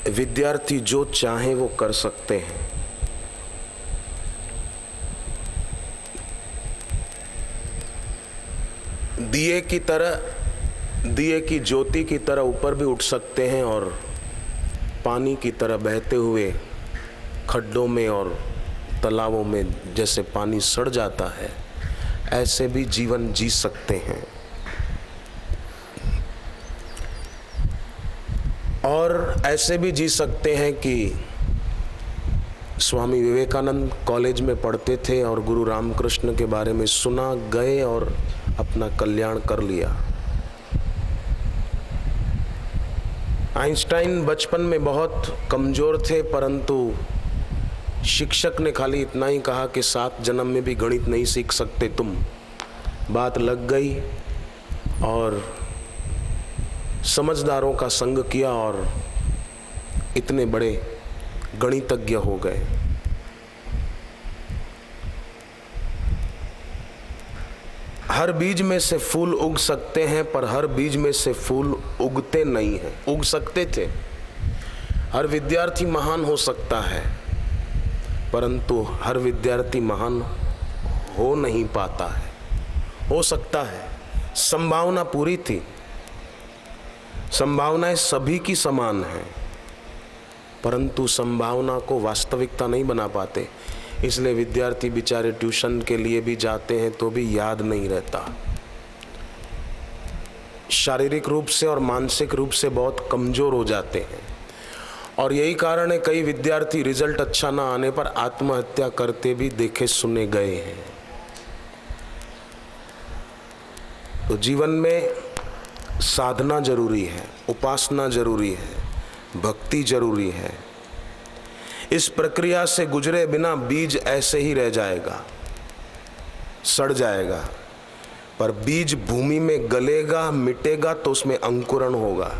विद्यार्थी जो चाहे वो कर सकते हैं। दिए की ज्योति की तरह ऊपर भी उठ सकते हैं और पानी की तरह बहते हुए खड्डों में और तालाबों में जैसे पानी सड़ जाता है, ऐसे भी जीवन जी सकते हैं। और ऐसे भी जी सकते हैं कि स्वामी विवेकानंद कॉलेज में पढ़ते थे और गुरु रामकृष्ण के बारे में सुना, गए और अपना कल्याण कर लिया। आइंस्टाइन बचपन में बहुत कमजोर थे, परंतु शिक्षक ने खाली इतना ही कहा कि 7 जन्म में भी गणित नहीं सीख सकते तुम। बात लग गई और समझदारों का संग किया और इतने बड़े गणितज्ञ हो गए। हर बीज में से फूल उग सकते हैं, पर हर बीज में से फूल उगते नहीं हैं। उग सकते थे। हर विद्यार्थी महान हो सकता है, परंतु हर विद्यार्थी महान हो नहीं पाता है। हो सकता है, संभावना पूरी थी। संभावनाएं सभी की समान हैं, परंतु संभावना को वास्तविकता नहीं बना पाते। इसलिए विद्यार्थी बेचारे ट्यूशन के लिए भी जाते हैं तो भी याद नहीं रहता। शारीरिक रूप से और मानसिक रूप से बहुत कमजोर हो जाते हैं। और यही कारण है कई विद्यार्थी रिजल्ट अच्छा ना आने पर आत्महत्या करते भी देखे सुने गए हैं। तो जीवन में साधना जरूरी है, उपासना जरूरी है, भक्ति जरूरी है। इस प्रक्रिया से गुजरे बिना बीज ऐसे ही रह जाएगा, सड़ जाएगा। पर बीज भूमि में गलेगा, मिटेगा तो उसमें अंकुरण होगा।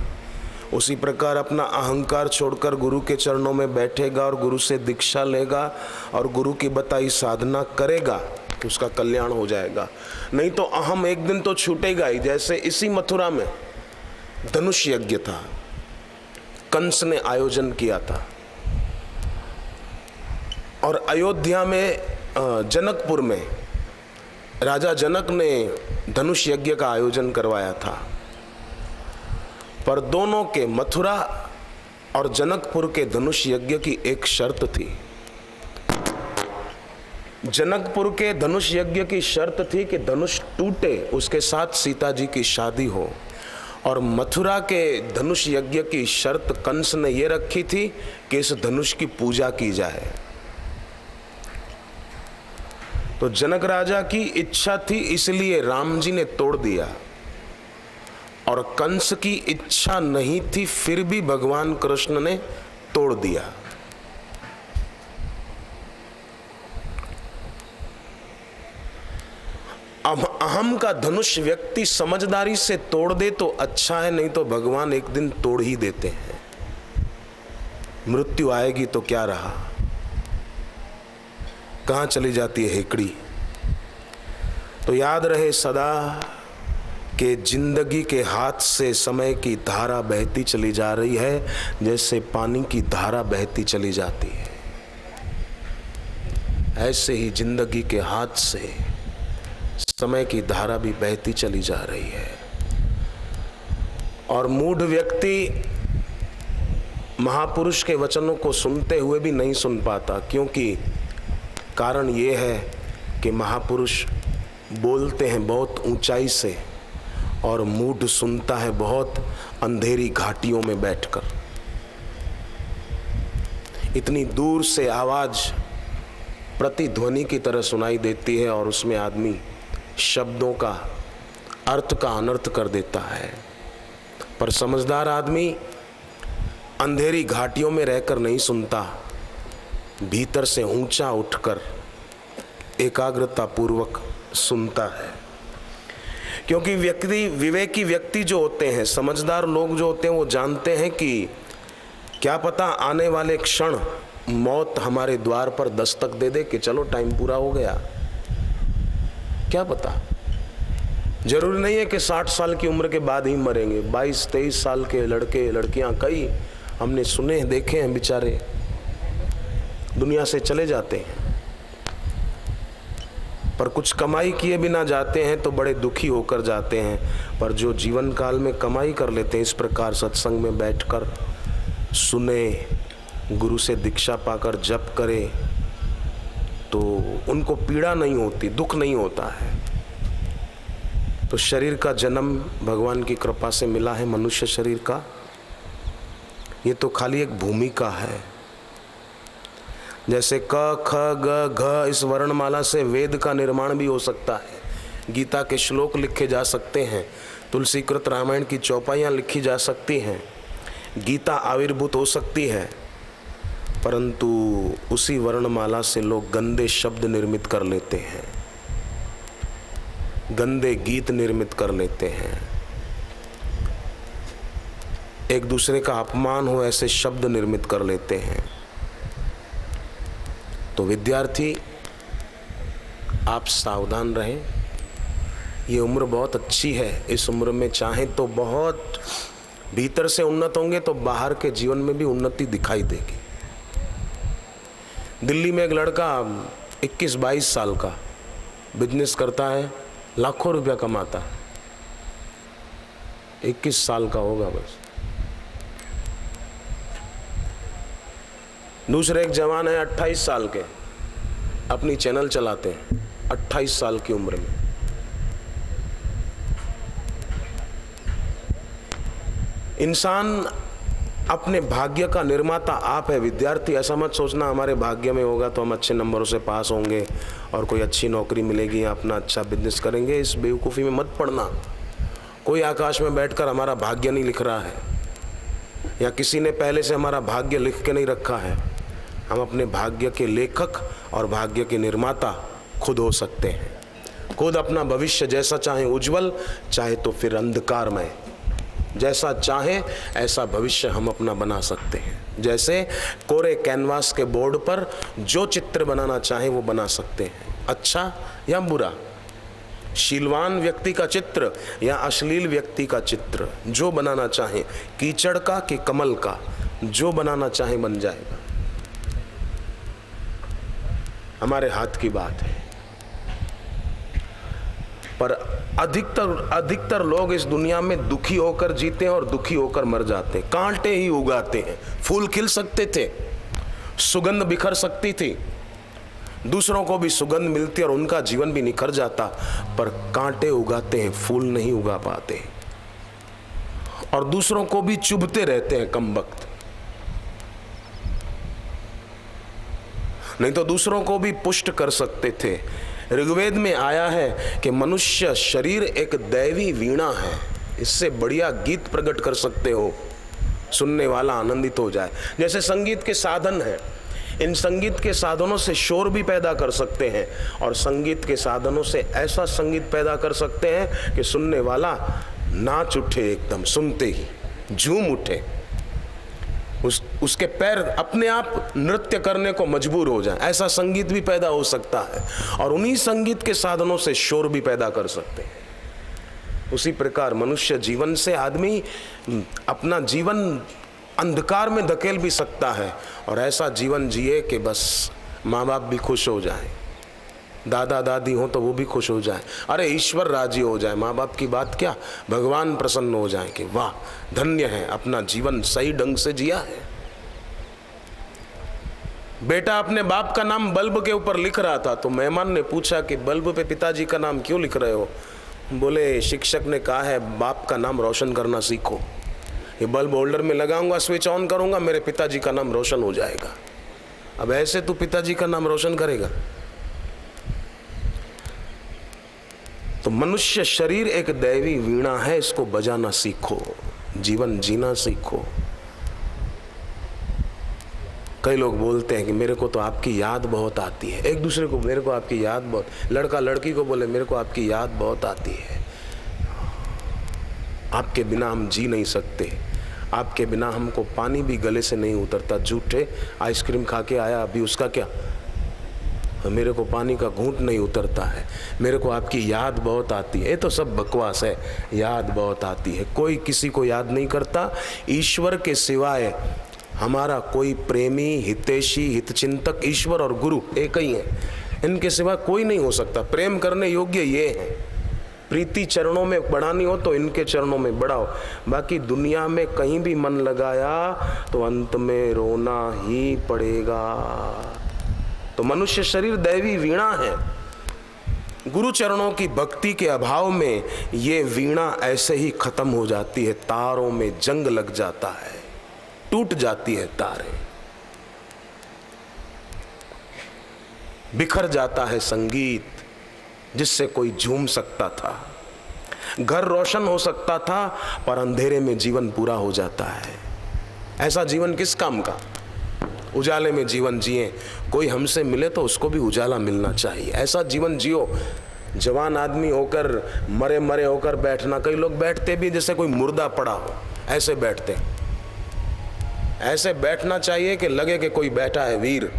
उसी प्रकार अपना अहंकार छोड़कर गुरु के चरणों में बैठेगा और गुरु से दीक्षा लेगा और गुरु की बताई साधना करेगा तो उसका कल्याण हो जाएगा। नहीं तो अहम एक दिन तो छूटेगा ही। जैसे इसी मथुरा में धनुष यज्ञ था, कंस ने आयोजन किया था, और अयोध्या में जनकपुर में राजा जनक ने धनुष यज्ञ का आयोजन करवाया था। पर दोनों के, मथुरा और जनकपुर के धनुष यज्ञ की एक शर्त थी। जनकपुर के धनुष यज्ञ की शर्त थी कि धनुष टूटे, उसके साथ सीता जी की शादी हो। और मथुरा के धनुष यज्ञ की शर्त कंस ने यह रखी थी कि इस धनुष की पूजा की जाए। तो जनक राजा की इच्छा थी, इसलिए राम जी ने तोड़ दिया। और कंस की इच्छा नहीं थी, फिर भी भगवान कृष्ण ने तोड़ दिया। अब अहम का धनुष व्यक्ति समझदारी से तोड़ दे तो अच्छा है, नहीं तो भगवान एक दिन तोड़ ही देते हैं। मृत्यु आएगी तो क्या रहा, कहां चली जाती है हेकड़ी। तो याद रहे सदा कि जिंदगी के हाथ से समय की धारा बहती चली जा रही है, जैसे पानी की धारा बहती चली जाती है। ऐसे ही जिंदगी के हाथ से समय की धारा भी बहती चली जा रही है। और मूढ़ व्यक्ति महापुरुष के वचनों को सुनते हुए भी नहीं सुन पाता, क्योंकि कारण ये है कि महापुरुष बोलते हैं बहुत ऊंचाई से और मूढ़ सुनता है बहुत अंधेरी घाटियों में बैठकर। इतनी दूर से आवाज प्रतिध्वनि की तरह सुनाई देती है और उसमें आदमी शब्दों का अर्थ का अनर्थ कर देता है। पर समझदार आदमी अंधेरी घाटियों में रहकर नहीं सुनता, भीतर से ऊंचा उठकर एकाग्रता पूर्वक सुनता है। क्योंकि विवेकी व्यक्ति जो होते हैं, समझदार लोग जो होते हैं, वो जानते हैं कि क्या पता आने वाले क्षण मौत हमारे द्वार पर दस्तक दे दे कि चलो टाइम पूरा हो गया। क्या पता, जरूरी नहीं है कि 60 साल की उम्र के बाद ही मरेंगे। 22-23 साल के लड़के लड़कियां कई हमने सुने देखे हैं, बेचारे दुनिया से चले जाते हैं, पर कुछ कमाई किए बिना जाते हैं तो बड़े दुखी होकर जाते हैं। पर जो जीवन काल में कमाई कर लेते हैं, इस प्रकार सत्संग में बैठकर सुने, गुरु से दीक्षा पाकर जप करे, तो उनको पीड़ा नहीं होती, दुख नहीं होता है। तो शरीर का जन्म भगवान की कृपा से मिला है, मनुष्य शरीर का। ये तो खाली एक भूमिका है। जैसे क ख ग घ इस वर्णमाला से वेद का निर्माण भी हो सकता है, गीता के श्लोक लिखे जा सकते हैं, तुलसीकृत रामायण की चौपाइयाँ लिखी जा सकती हैं, गीता आविर्भूत हो सकती है, परंतु उसी वर्णमाला से लोग गंदे शब्द निर्मित कर लेते हैं, गंदे गीत निर्मित कर लेते हैं, एक दूसरे का अपमान हो ऐसे शब्द निर्मित कर लेते हैं। तो विद्यार्थी, आप सावधान रहें। ये उम्र बहुत अच्छी है। इस उम्र में चाहें तो बहुत भीतर से उन्नत होंगे तो बाहर के जीवन में भी उन्नति दिखाई देगी। दिल्ली में एक लड़का 21-22 साल का बिजनेस करता है, लाखों रुपया कमाता है। 21 साल का होगा बस। दूसरे एक जवान है 28 साल के, अपनी चैनल चलाते हैं 28 साल की उम्र में। इंसान अपने भाग्य का निर्माता आप है विद्यार्थी। ऐसा मत सोचना हमारे भाग्य में होगा तो हम अच्छे नंबरों से पास होंगे और कोई अच्छी नौकरी मिलेगी या अपना अच्छा बिजनेस करेंगे। इस बेवकूफ़ी में मत पड़ना। कोई आकाश में बैठकर हमारा भाग्य नहीं लिख रहा है, या किसी ने पहले से हमारा भाग्य लिख के नहीं रखा है। हम अपने भाग्य के लेखक और भाग्य के निर्माता खुद हो सकते हैं। खुद अपना भविष्य जैसा चाहे उज्जवल, चाहे तो फिर अंधकारमय, जैसा चाहे ऐसा भविष्य हम अपना बना सकते हैं। जैसे कोरे कैनवास के बोर्ड पर जो चित्र बनाना चाहे वो बना सकते हैं, अच्छा या बुरा, शीलवान व्यक्ति का चित्र या अश्लील व्यक्ति का चित्र, जो बनाना चाहे, कीचड़ का कि कमल का, जो बनाना चाहे बन जाएगा। हमारे हाथ की बात है। पर अधिकतर लोग इस दुनिया में दुखी होकर जीते हैं और दुखी होकर मर जाते हैं। कांटे ही उगाते हैं। फूल खिल सकते थे, सुगंध बिखर सकती थी, दूसरों को भी सुगंध मिलती और उनका जीवन भी निखर जाता, पर कांटे उगाते हैं, फूल नहीं उगा पाते और दूसरों को भी चुभते रहते हैं कमबख्त। नहीं तो दूसरों को भी पुष्ट कर सकते थे। ऋग्वेद में आया है कि मनुष्य शरीर एक दैवी वीणा है, इससे बढ़िया गीत प्रकट कर सकते हो, सुनने वाला आनंदित हो जाए। जैसे संगीत के साधन हैं, इन संगीत के साधनों से शोर भी पैदा कर सकते हैं और संगीत के साधनों से ऐसा संगीत पैदा कर सकते हैं कि सुनने वाला नाच उठे, एकदम सुनते ही झूम उठे, उसके पैर अपने आप नृत्य करने को मजबूर हो जाए। ऐसा संगीत भी पैदा हो सकता है और उन्हीं संगीत के साधनों से शोर भी पैदा कर सकते हैं। उसी प्रकार मनुष्य जीवन से आदमी अपना जीवन अंधकार में धकेल भी सकता है और ऐसा जीवन जिए कि बस माँ बाप भी खुश हो जाए, दादा दादी हो तो वो भी खुश हो जाए, अरे ईश्वर राजी हो जाए, माँ बाप की बात क्या, भगवान प्रसन्न हो जाए कि वाह धन्य है, अपना जीवन सही ढंग से जिया है। बेटा अपने बाप का नाम बल्ब के ऊपर लिख रहा था तो मेहमान ने पूछा कि बल्ब पे पिताजी का नाम क्यों लिख रहे हो? बोले शिक्षक ने कहा है बाप का नाम रोशन करना सीखो। ये बल्ब होल्डर में लगाऊंगा, स्विच ऑन करूंगा, मेरे पिताजी का नाम रोशन हो जाएगा। अब ऐसे तू पिताजी का नाम रोशन करेगा? तो मनुष्य शरीर एक दैवी वीणा है, इसको बजाना सीखो, जीवन जीना सीखो। कई लोग बोलते हैं कि मेरे को तो आपकी याद बहुत आती है, एक दूसरे को मेरे को आपकी याद बहुत, लड़का लड़की को बोले मेरे को आपकी याद बहुत आती है, आपके बिना हम जी नहीं सकते, आपके बिना हमको पानी भी गले से नहीं उतरता। झूठे, आइसक्रीम खा के आया अभी, उसका क्या, मेरे को पानी का घूंट नहीं उतरता है, मेरे को आपकी याद बहुत आती है। ये तो सब बकवास है, याद बहुत आती है, कोई किसी को याद नहीं करता। ईश्वर के सिवाय हमारा कोई प्रेमी, हितैषी, हितचिंतक ईश्वर और गुरु एक ही है, इनके सिवा कोई नहीं हो सकता। प्रेम करने योग्य ये है। प्रीति चरणों में बढ़ानी हो तो इनके चरणों में बढ़ाओ। बाकी दुनिया में कहीं भी मन लगाया तो अंत में रोना ही पड़ेगा। तो मनुष्य शरीर दैवी वीणा है। गुरु चरणों की भक्ति के अभाव में ये वीणा ऐसे ही खत्म हो जाती है, तारों में जंग लग जाता है, टूट जाती है तारें, बिखर जाता है संगीत जिससे कोई झूम सकता था, घर रोशन हो सकता था, पर अंधेरे में जीवन पूरा हो जाता है। ऐसा जीवन किस काम का? उजाले में जीवन जिए। कोई हमसे मिले तो उसको भी उजाला मिलना चाहिए। ऐसा जीवन जियो। जवान आदमी होकर मरे मरे होकर बैठना, कई लोग बैठते भी जैसे कोई मुर्दा पड़ा हो, ऐसे बैठते। ऐसे बैठना चाहिए कि लगे कि कोई बैठा है, वीर।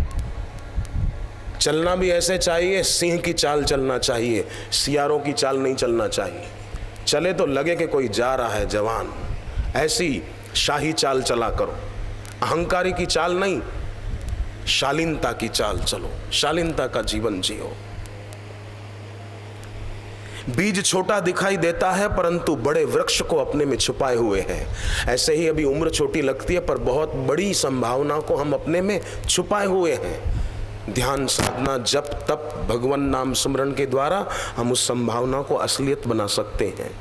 चलना भी ऐसे चाहिए, सिंह की चाल चलना चाहिए, सियारों की चाल नहीं चलना चाहिए। चले तो लगे कि कोई जा रहा है, जवान। ऐसी शाही चाल चला करो, अहंकारी की चाल नहीं, शालीनता की चाल चलो, शालीनता का जीवन जियो। बीज छोटा दिखाई देता है परंतु बड़े वृक्ष को अपने में छुपाए हुए हैं। ऐसे ही अभी उम्र छोटी लगती है पर बहुत बड़ी संभावना को हम अपने में छुपाए हुए हैं। ध्यान, साधना, जप, तप, भगवान नाम स्मरण के द्वारा हम उस संभावना को असलियत बना सकते हैं।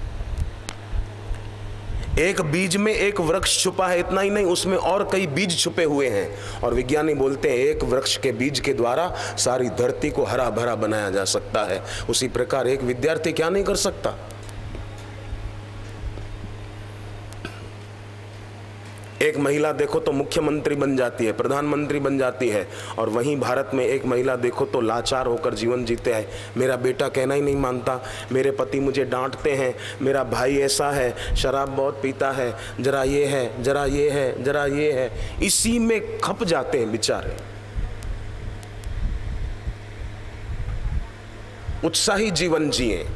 एक बीज में एक वृक्ष छुपा है, इतना ही नहीं, उसमें और कई बीज छुपे हुए हैं। और विज्ञानी बोलते हैं एक वृक्ष के बीज के द्वारा सारी धरती को हरा भरा बनाया जा सकता है। उसी प्रकार एक विद्यार्थी क्या नहीं कर सकता? एक महिला देखो तो मुख्यमंत्री बन जाती है, प्रधानमंत्री बन जाती है, और वहीं भारत में एक महिला देखो तो लाचार होकर जीवन जीते हैं। मेरा बेटा कहना ही नहीं मानता, मेरे पति मुझे डांटते हैं, मेरा भाई ऐसा है, शराब बहुत पीता है, जरा ये है, जरा ये है, जरा ये है। इसी में खप जाते हैं बेचारे। उत्साही जीवन जिए,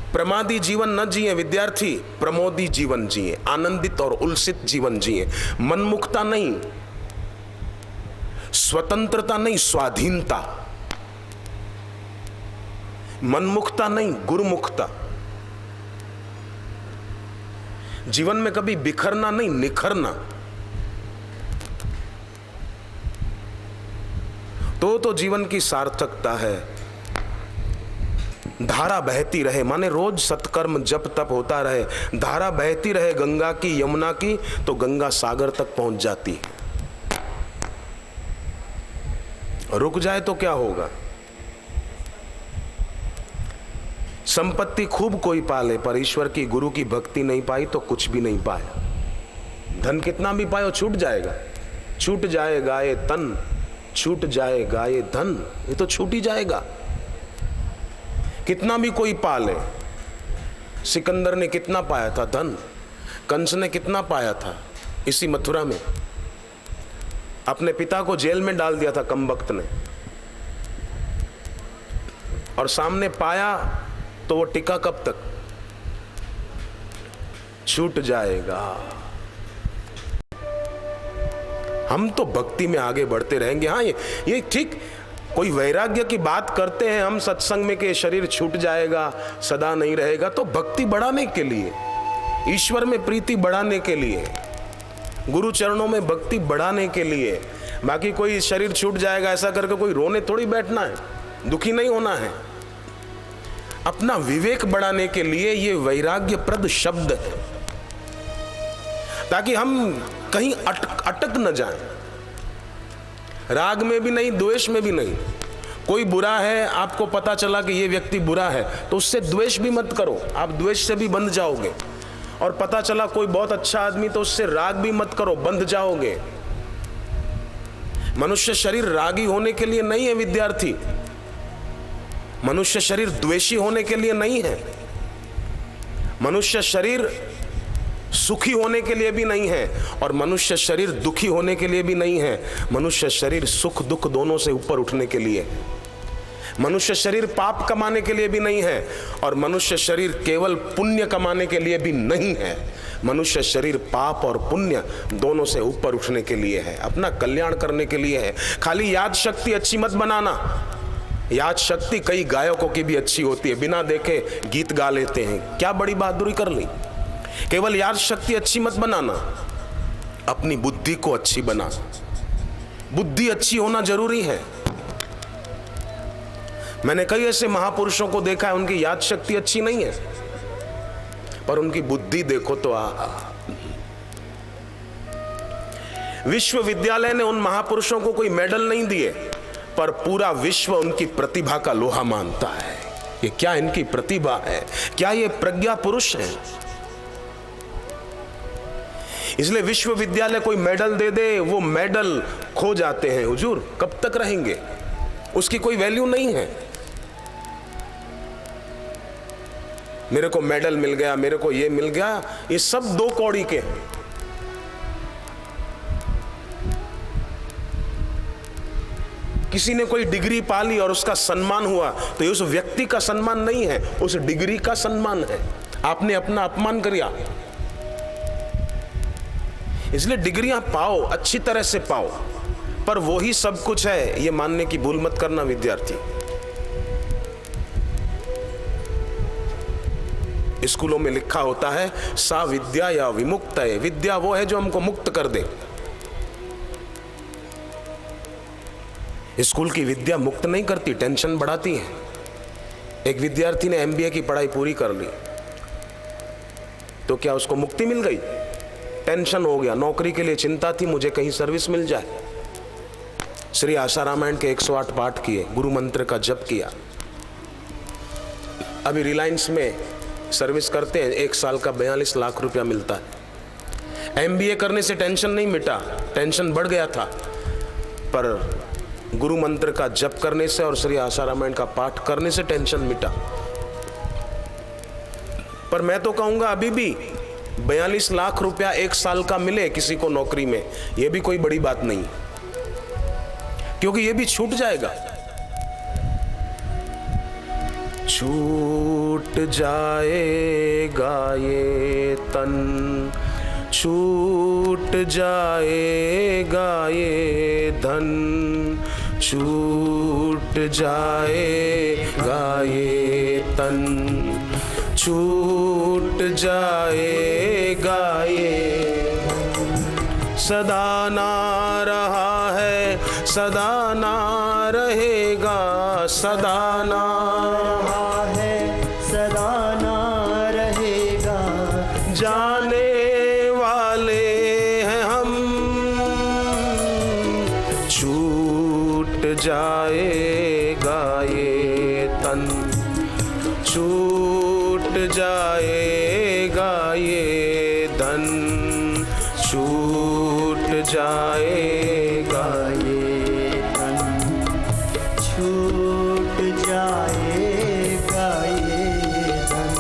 प्रमादी जीवन न जिए विद्यार्थी, प्रमोदी जीवन जिए, आनंदित और उल्सित जीवन जिए। मनमुक्ता नहीं, स्वतंत्रता नहीं, स्वाधीनता। मनमुक्ता नहीं, गुरुमुक्ता। जीवन में कभी बिखरना नहीं, निखरना। तो जीवन की सार्थकता है। धारा बहती रहे, माने रोज सत्कर्म जप तप होता रहे, धारा बहती रहे गंगा की, यमुना की, तो गंगा सागर तक पहुंच जाती है। रुक जाए तो क्या होगा? संपत्ति खूब कोई पाले पर ईश्वर की, गुरु की भक्ति नहीं पाई तो कुछ भी नहीं पाया। धन कितना भी पायो छूट जाएगा। छूट जाएगा ये तन, छूट जाएगा ये धन, ये तो छूट ही जाएगा। कितना भी कोई पाले, सिकंदर ने कितना पाया था धन, कंस ने कितना पाया था इसी मथुरा में, अपने पिता को जेल में डाल दिया था कमबख्त ने, और सामने पाया तो वो टिका कब तक? छूट जाएगा। हम तो भक्ति में आगे बढ़ते रहेंगे। हाँ, ये ठीक, कोई वैराग्य की बात करते हैं हम सत्संग में कि शरीर छूट जाएगा, सदा नहीं रहेगा, तो भक्ति बढ़ाने के लिए, ईश्वर में प्रीति बढ़ाने के लिए, गुरु चरणों में भक्ति बढ़ाने के लिए। बाकी कोई शरीर छूट जाएगा ऐसा करके कोई रोने थोड़ी बैठना है, दुखी नहीं होना है। अपना विवेक बढ़ाने के लिए ये वैराग्यप्रद शब्द है, ताकि हम कहीं अटक न जाएं। राग में भी नहीं, द्वेष में भी नहीं। कोई बुरा है, आपको पता चला कि ये व्यक्ति बुरा है, तो उससे द्वेष भी मत करो, आप द्वेष से भी बंध जाओगे। और पता चला कोई बहुत अच्छा आदमी, तो उससे राग भी मत करो, बंध जाओगे। मनुष्य शरीर रागी होने के लिए नहीं है विद्यार्थी, मनुष्य शरीर द्वेषी होने के लिए नहीं है, मनुष्य शरीर सुखी होने के लिए भी नहीं है, और मनुष्य शरीर दुखी होने के लिए भी नहीं है। मनुष्य शरीर सुख दुख दोनों से ऊपर उठने के लिए, मनुष्य शरीर पाप कमाने के लिए भी नहीं है, और मनुष्य शरीर केवल पुण्य कमाने के लिए भी नहीं है। मनुष्य शरीर पाप और पुण्य दोनों से ऊपर उठने के लिए है, अपना कल्याण करने के लिए है। खाली याद शक्ति अच्छी मत बनाना। याद शक्ति कई गायकों की भी अच्छी होती है, बिना देखे गीत गा लेते हैं, क्या बड़ी बहादुरी कर ली। केवल याद शक्ति अच्छी मत बनाना, अपनी बुद्धि को अच्छी बना। बुद्धि अच्छी होना जरूरी है। मैंने कई ऐसे महापुरुषों को देखा है, उनकी याद शक्ति अच्छी नहीं है, पर उनकी बुद्धि देखो तो विश्वविद्यालय ने उन महापुरुषों को कोई मेडल नहीं दिए, पर पूरा विश्व उनकी प्रतिभा का लोहा मानता है। ये क्या इनकी प्रतिभा है, क्या ये प्रज्ञा पुरुष है। इसलिए विश्वविद्यालय कोई मेडल दे दे, वो मेडल खो जाते हैं हुजूर, कब तक रहेंगे, उसकी कोई वैल्यू नहीं है। मेरे को मेडल मिल गया, मेरे को ये मिल गया, ये सब दो कौड़ी के हैं। किसी ने कोई डिग्री पा ली और उसका सम्मान हुआ, तो ये उस व्यक्ति का सम्मान नहीं है, उस डिग्री का सम्मान है। आपने अपना अपमान किया। इसलिए डिग्रियां पाओ, अच्छी तरह से पाओ, पर वो ही सब कुछ है ये मानने की भूल मत करना विद्यार्थी। स्कूलों में लिखा होता है सा विद्या या विमुक्त है। विद्या वो है जो हमको मुक्त कर दे। स्कूल की विद्या मुक्त नहीं करती, टेंशन बढ़ाती है। एक विद्यार्थी ने MBA की पढ़ाई पूरी कर ली, तो क्या उसको मुक्ति मिल गई? टेंशन हो गया, नौकरी के लिए चिंता थी, मुझे कहीं सर्विस मिल जाए। श्री आशा रामायण के 108 पाठ किए, गुरु मंत्र का जप किया। अभी रिलायंस में सर्विस करते हैं, 1 साल का 42 लाख रुपया मिलता है। MBA करने से टेंशन नहीं मिटा, टेंशन बढ़ गया था, पर गुरु मंत्र का जप करने से और श्री आशा रामायण का पाठ करने से टेंशन मिटा। पर मैं तो कहूंगा अभी भी 42 लाख रुपया 1 साल का मिले किसी को नौकरी में, यह भी कोई बड़ी बात नहीं, क्योंकि यह भी छूट जाएगा। छूट जाएगा ये तन, छूट जाएगा ये धन, छूट जाएगा ये तन, छूट जाएगा ये। सदा ना रहा है, सदा ना रहेगा, सदा ना रहा है, सदा ना रहेगा। जाने वाले हैं हम, छूट जाएगा ये तन, छूट जाएगा ये धन, छूट जाएगा ये धन, छूट जाएगा ये धन।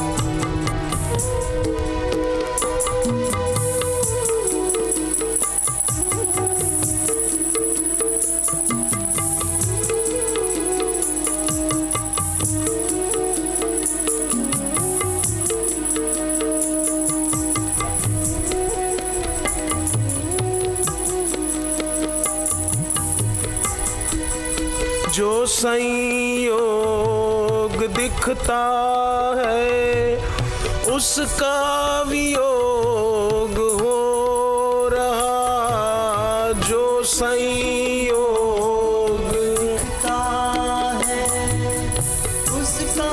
जो संयोग दिखता है उसका वियोग हो रहा, जो संयोग दिखता है उसका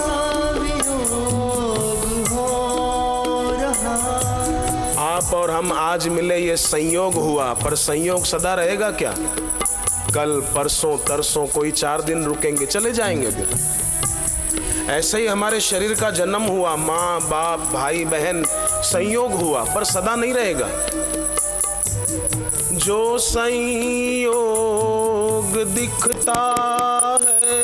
वियोग हो रहा। आप और हम आज मिले, ये संयोग हुआ, पर संयोग सदा रहेगा क्या? कल परसों तरसों कोई 4 दिन रुकेंगे, चले जाएंगे फिर। ऐसे ही हमारे शरीर का जन्म हुआ, माँ बाप भाई बहन संयोग हुआ, पर सदा नहीं रहेगा। जो संयोग दिखता है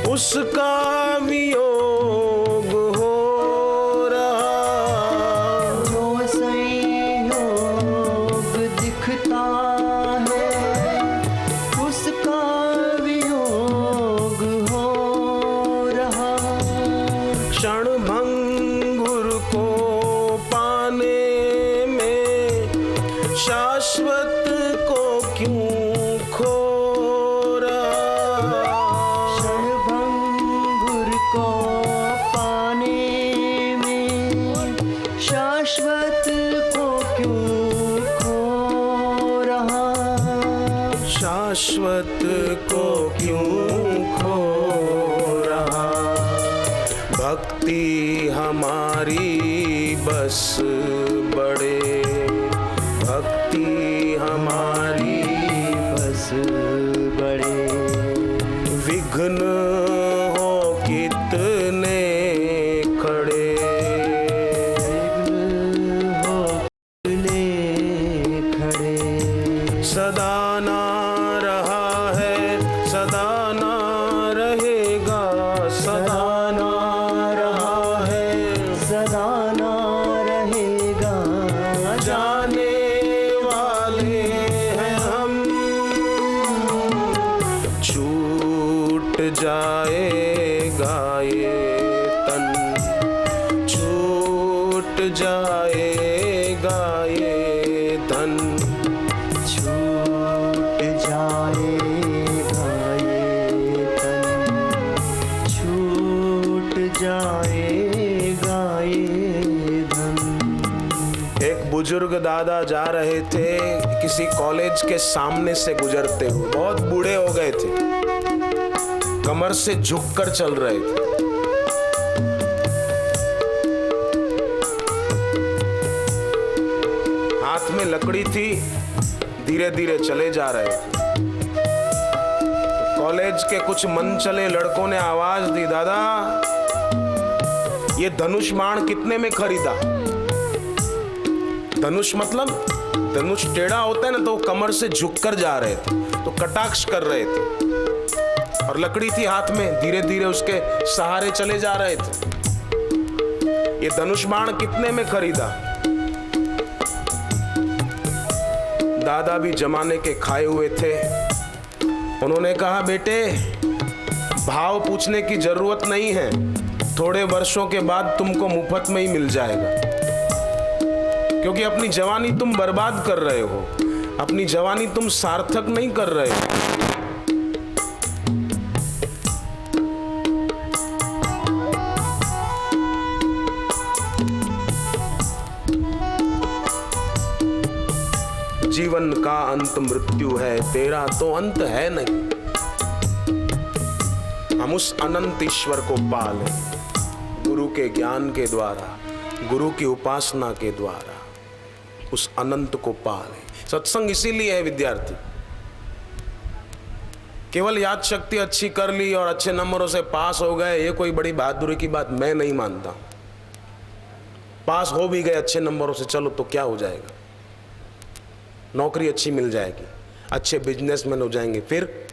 उसका वियोग हो रहा, जो संयोग दिखता क्षण भंगुर को पाने को क्यों खोरा, क्षणभंगुर को पाने में शाश्वत को क्यों खो रहा, शाश्वत को क्यों खो रहा। भक्ति हमारी बस बड़े, भक्ति हमारी बस बड़े, विघ्न हो कितने खड़े, हो कितने खड़े। सदा ना रहा है, सदा ना रहेगा, सदा ना रहा है, सदा ना रहेगा। जाने वाले हैं हम, छूट जाएगा ये तन, छूट जाएगा ये धन, छूट जाएगा ये तन, छूट जाएगा ये धन। एक बुजुर्ग दादा जा रहे थे, किसी कॉलेज के सामने से गुजरते हुए, बहुत बूढ़े हो गए थे, कमर से झुककर चल रहे थे। हाथ में लकड़ी थी, धीरे धीरे चले जा रहे थे। कॉलेज के कुछ मन चले लड़कों ने आवाज दी, दादा ये धनुष बाण कितने में खरीदा? धनुष मतलब धनुष टेढ़ा होता है ना, तो कमर से झुककर जा रहे थे, तो कटाक्ष कर रहे थे और लकड़ी थी हाथ में, धीरे धीरे उसके सहारे चले जा रहे थे। ये धनुष बाण कितने में खरीदा? दादा भी जमाने के खाए हुए थे। उन्होंने कहा, बेटे भाव पूछने की जरूरत नहीं है, थोड़े वर्षों के बाद तुमको मुफ्त में ही मिल जाएगा, क्योंकि अपनी जवानी तुम बर्बाद कर रहे हो, अपनी जवानी तुम सार्थक नहीं कर रहे हो। जीवन का अंत मृत्यु है, तेरा तो अंत है नहीं। हम उस अनंत ईश्वर को पालें, गुरु के ज्ञान के द्वारा, गुरु की उपासना के द्वारा उस अनंत को पालें। सत्संग इसीलिए है विद्यार्थी, केवल याद शक्ति अच्छी कर ली और अच्छे नंबरों से पास हो गए, ये कोई बड़ी बहादुरी की बात मैं नहीं मानता। पास हो भी गए अच्छे नंबरों से, चलो तो क्या हो जाएगा, नौकरी अच्छी मिल जाएगी, अच्छे बिजनेसमैन हो जाएंगे, फिर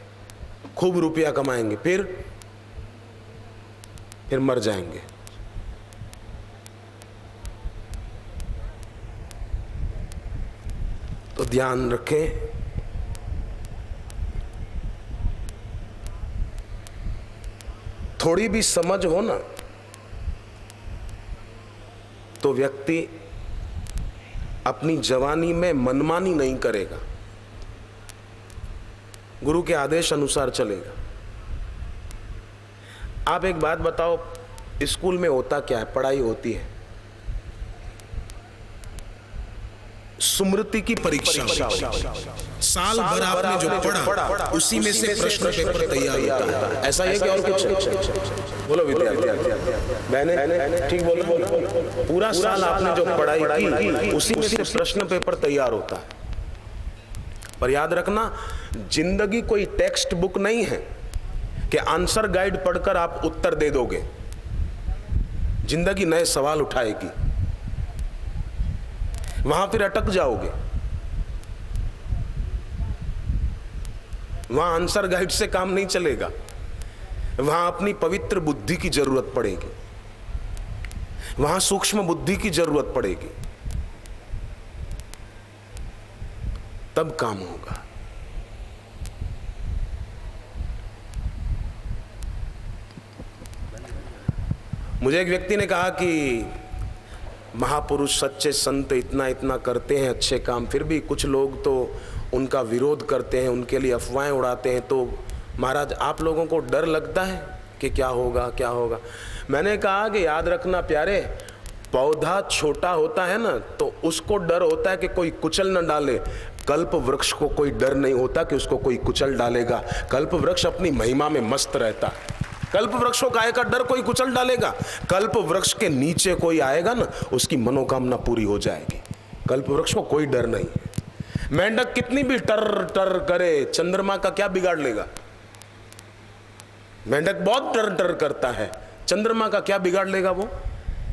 खूब रुपया कमाएंगे, फिर मर जाएंगे। तो ध्यान रखें, थोड़ी भी समझ हो ना तो व्यक्ति अपनी जवानी में मनमानी नहीं करेगा, गुरु के आदेश अनुसार चलेगा। आप एक बात बताओ, स्कूल में होता क्या है? पढ़ाई होती है, स्मृति की परीक्षा, साल भर आपने जो पढ़ा उसी में से प्रश्न पेपर तैयार होता है। ऐसा है कि और कुछ? बोलो विद्यार्थी बहने, ठीक बोलो। पूरा साल आपने जो पढ़ाई की उसी में से प्रश्न पेपर तैयार होता है। पर याद रखना, जिंदगी कोई टेक्स्ट बुक नहीं है कि आंसर गाइड पढ़कर आप उत्तर दे दोगे। जिंदगी नए सवाल उठाएगी, वहां फिर अटक जाओगे। वहां आंसर गाइड से काम नहीं चलेगा, वहां अपनी पवित्र बुद्धि की जरूरत पड़ेगी, वहां सूक्ष्म बुद्धि की जरूरत पड़ेगी, तब काम होगा। मुझे एक व्यक्ति ने कहा कि महापुरुष सच्चे संत इतना इतना करते हैं अच्छे काम, फिर भी कुछ लोग तो उनका विरोध करते हैं, उनके लिए अफवाहें उड़ाते हैं। तो महाराज आप लोगों को डर लगता है कि क्या होगा क्या होगा? मैंने कहा कि याद रखना प्यारे, पौधा छोटा होता है ना तो उसको डर होता है कि कोई कुचल न डाले। कल्प वृक्ष को कोई डर नहीं होता कि उसको कोई कुचल डालेगा। कल्प वृक्ष अपनी महिमा में मस्त रहता है। कल्प वृक्ष को काहे का डर कोई कुचल डालेगा? कल्प वृक्ष के नीचे कोई आएगा ना उसकी मनोकामना पूरी हो जाएगी। कल्प वृक्ष को कोई डर नहीं है। मेंढक कितनी भी टर टर करे, चंद्रमा का क्या बिगाड़ लेगा? मेंढक बहुत टर टर करता है, चंद्रमा का क्या बिगाड़ लेगा वो?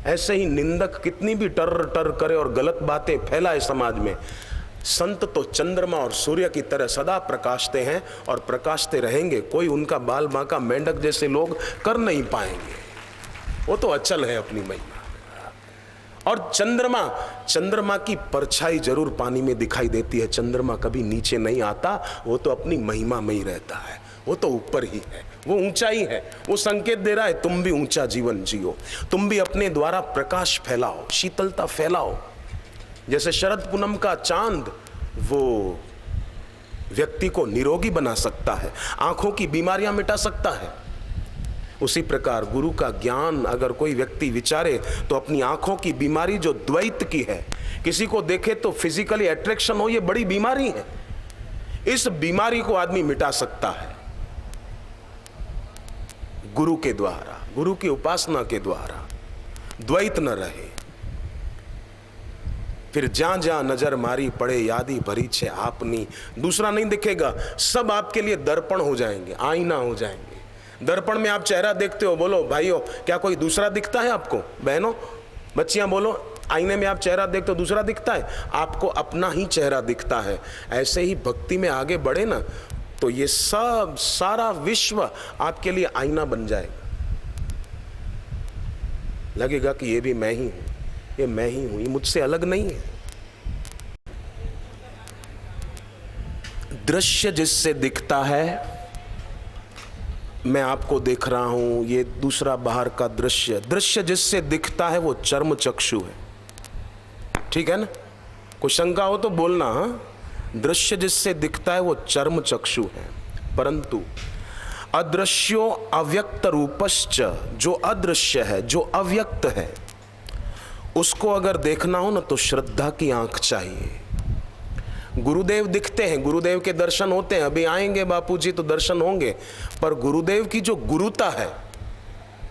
ऐसे ही निंदक कितनी भी टर टर करे और गलत बातें फैलाए समाज में, संत तो चंद्रमा और सूर्य की तरह सदा प्रकाशते हैं और प्रकाशते रहेंगे। कोई उनका बाल बांका मेंढक जैसे लोग कर नहीं पाएंगे। वो तो अचल है अपनी महिमा। और चंद्रमा की परछाई जरूर पानी में दिखाई देती है। चंद्रमा कभी नीचे नहीं आता, वो तो अपनी महिमा में ही रहता है। वो तो ऊपर ही है, वो ऊंचाई है। वो संकेत दे रहा है तुम भी ऊंचा जीवन जियो, तुम भी अपने द्वारा प्रकाश फैलाओ, शीतलता फैलाओ। जैसे शरद पूनम का चांद वो व्यक्ति को निरोगी बना सकता है, आंखों की बीमारियां मिटा सकता है, उसी प्रकार गुरु का ज्ञान अगर कोई व्यक्ति विचारे तो अपनी आंखों की बीमारी जो द्वैत की है, किसी को देखे तो फिजिकली अट्रैक्शन हो, ये बड़ी बीमारी है। इस बीमारी को आदमी मिटा सकता है गुरु के द्वारा, गुरु की उपासना के द्वारा। द्वैत न रहे। फिर जहां जहां नजर मारी पड़े यादी भरी छे आपनी, दूसरा नहीं दिखेगा, सब आपके लिए दर्पण हो जाएंगे, आईना हो जाएंगे। दर्पण में आप चेहरा देखते हो, बोलो भाइयों क्या कोई दूसरा दिखता है आपको? बहनों बच्चियां बोलो, आईने में आप चेहरा देखते हो दूसरा दिखता है? आपको अपना ही चेहरा दिखता है। ऐसे ही भक्ति में आगे बढ़े ना तो ये सब सारा विश्व आपके लिए आईना बन जाएगा। लगेगा कि ये भी मैं ही हूं, ये मैं ही हूं, ये मुझसे अलग नहीं है। दृश्य जिससे दिखता है, मैं आपको देख रहा हूं, ये दूसरा बाहर का दृश्य, दृश्य जिससे दिखता है वो चर्म चक्षु है। ठीक है ना? कोई शंका हो तो बोलना। हाँ, दृश्य जिससे दिखता है वो चर्म चक्षु है, परंतु अदृश्यो अव्यक्त रूपश्च, जो अदृश्य है, जो अव्यक्त है, उसको अगर देखना हो ना तो श्रद्धा की आंख चाहिए। गुरुदेव दिखते हैं, गुरुदेव के दर्शन होते हैं, अभी आएंगे बापूजी तो दर्शन होंगे, पर गुरुदेव की जो गुरुता है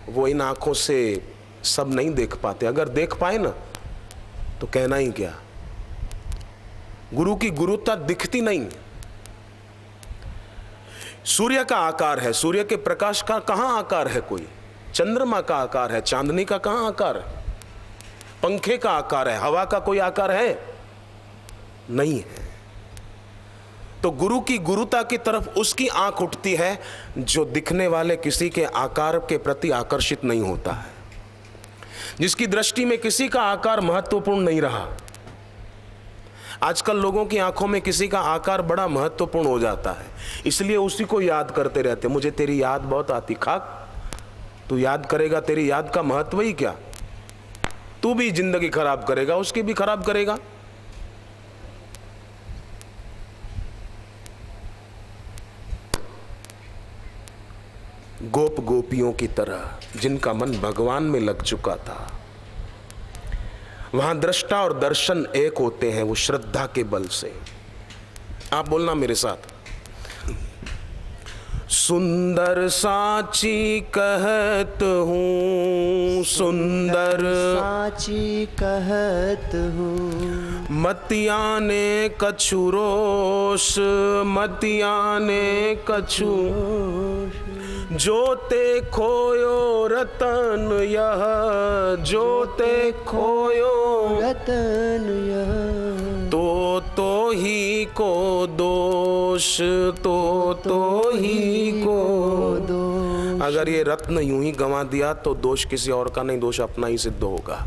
वो इन आंखों से सब नहीं देख पाते। अगर देख पाए ना तो कहना ही क्या। गुरु की गुरुता दिखती नहीं। सूर्य का आकार है, सूर्य के प्रकाश का कहां आकार है? कोई चंद्रमा का आकार है, चांदनी का कहां आकार है? पंखे का आकार है, हवा का कोई आकार है? नहीं है। तो गुरु की गुरुता की तरफ उसकी आंख उठती है जो दिखने वाले किसी के आकार के प्रति आकर्षित नहीं होता है, जिसकी दृष्टि में किसी का आकार महत्वपूर्ण नहीं रहा। आजकल लोगों की आंखों में किसी का आकार बड़ा महत्वपूर्ण हो जाता है, इसलिए उसी को याद करते रहते। मुझे तेरी याद बहुत आती। खाक, तू याद करेगा, तेरी याद का महत्व ही क्या? तू भी जिंदगी खराब करेगा, उसकी भी खराब करेगा। गोप गोपियों की तरह जिनका मन भगवान में लग चुका था, वहां दृष्टा और दर्शन एक होते हैं, वो श्रद्धा के बल से। आप बोलना मेरे साथ, सुंदर साची कहत हूँ, सुंदर साची कहत हूँ, मतिया ने कछु रोष, मतिया ने कछु, जोते खोयो रतन यह, जोते खोयो रतन यह, तो ही को दोष, तो ही को दोष। अगर ये रत्न यूं ही गंवा दिया तो दोष किसी और का नहीं, दोष अपना ही सिद्ध होगा।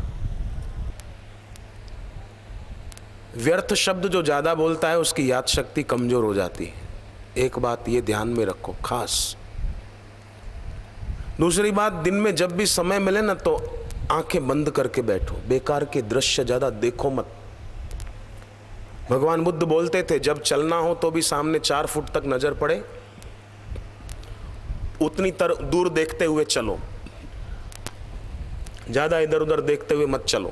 व्यर्थ शब्द जो ज्यादा बोलता है उसकी याद शक्ति कमजोर हो जाती है। एक बात ये ध्यान में रखो खास। दूसरी बात, दिन में जब भी समय मिले ना तो आंखें बंद करके बैठो, बेकार के दृश्य ज्यादा देखो मत। भगवान बुद्ध बोलते थे जब चलना हो तो भी सामने 4 फुट तक नजर पड़े उतनी दूर देखते हुए चलो, ज्यादा इधर उधर देखते हुए मत चलो,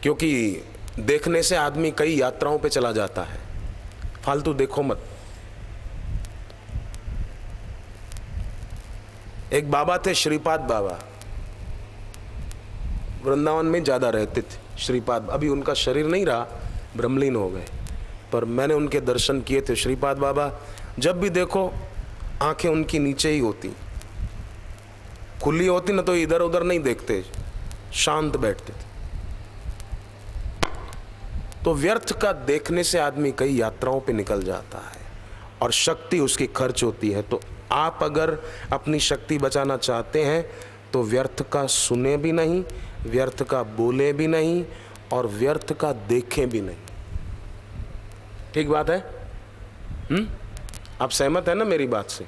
क्योंकि देखने से आदमी कई यात्राओं पे चला जाता है। फालतू देखो मत। एक बाबा थे श्रीपाद बाबा, वृंदावन में ज्यादा रहते थे श्रीपाद। अभी उनका शरीर नहीं रहा, ब्रह्मलीन हो गए, पर मैंने उनके दर्शन किए थे। श्रीपाद बाबा जब भी देखो आंखें उनकी नीचे ही होती, खुली होती ना तो इधर उधर नहीं देखते, शांत बैठते थे। तो व्यर्थ का देखने से आदमी कई यात्राओं पे निकल जाता है और शक्ति उसकी खर्च होती है। तो आप अगर अपनी शक्ति बचाना चाहते हैं तो व्यर्थ का सुने भी नहीं, व्यर्थ का बोले भी नहीं और व्यर्थ का देखें भी नहीं। ठीक बात है? आप सहमत है ना मेरी बात से?